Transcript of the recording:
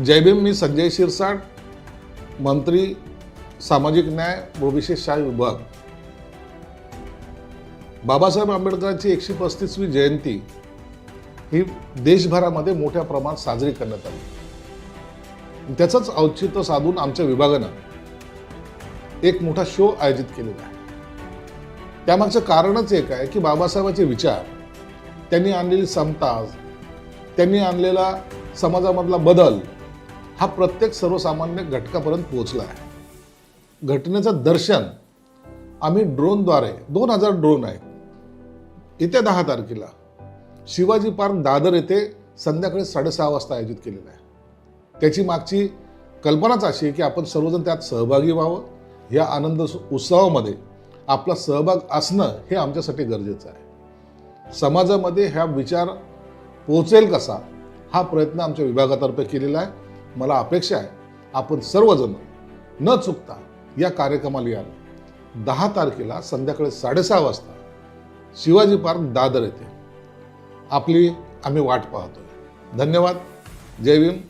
जय भीम. मी संजय शिरसाट, मंत्री सामाजिक न्याय व विशेष विभाग. बाबासाहेब आंबेडकरांची 135वी जयंती ही देशभरामध्ये मोठ्या प्रमाणात साजरी करण्यात आली. त्याचंच औचित्य साधून आमच्या विभागानं एक मोठा शो आयोजित केलेला आहे. त्यामागचं कारणच एक आहे की बाबासाहेबांचे विचार, त्यांनी आणलेली समता, त्यांनी आणलेला समाजामधला बदल हा प्रत्येक सर्वसामान्य घटकापर्यंत पोहोचला आहे. घटनेचं दर्शन आम्ही ड्रोनद्वारे 2000 ड्रोन आहेत, येत्या 10 तारखेला शिवाजी पार्क दादर येथे संध्याकाळी 6:30 वाजता आयोजित केलेलं आहे. त्याची मागची कल्पनाच अशी आहे की आपण सर्वजण त्यात सहभागी व्हावं. या आनंद उत्सवामध्ये आपला सहभाग असणं हे आमच्यासाठी गरजेचं आहे. समाजामध्ये हा विचार पोहोचेल कसा, हा प्रयत्न आमच्या विभागातर्फे केलेला आहे. मला अपेक्षा आहे आपण सर्वजण न चुकता या कार्यक्रमाला याल. 10 तारखेला संध्याकाळी 6:30 वाजता शिवाजी पार्क दादर येथे आम्ही वाट पाहतोय. धन्यवाद. जय भीम.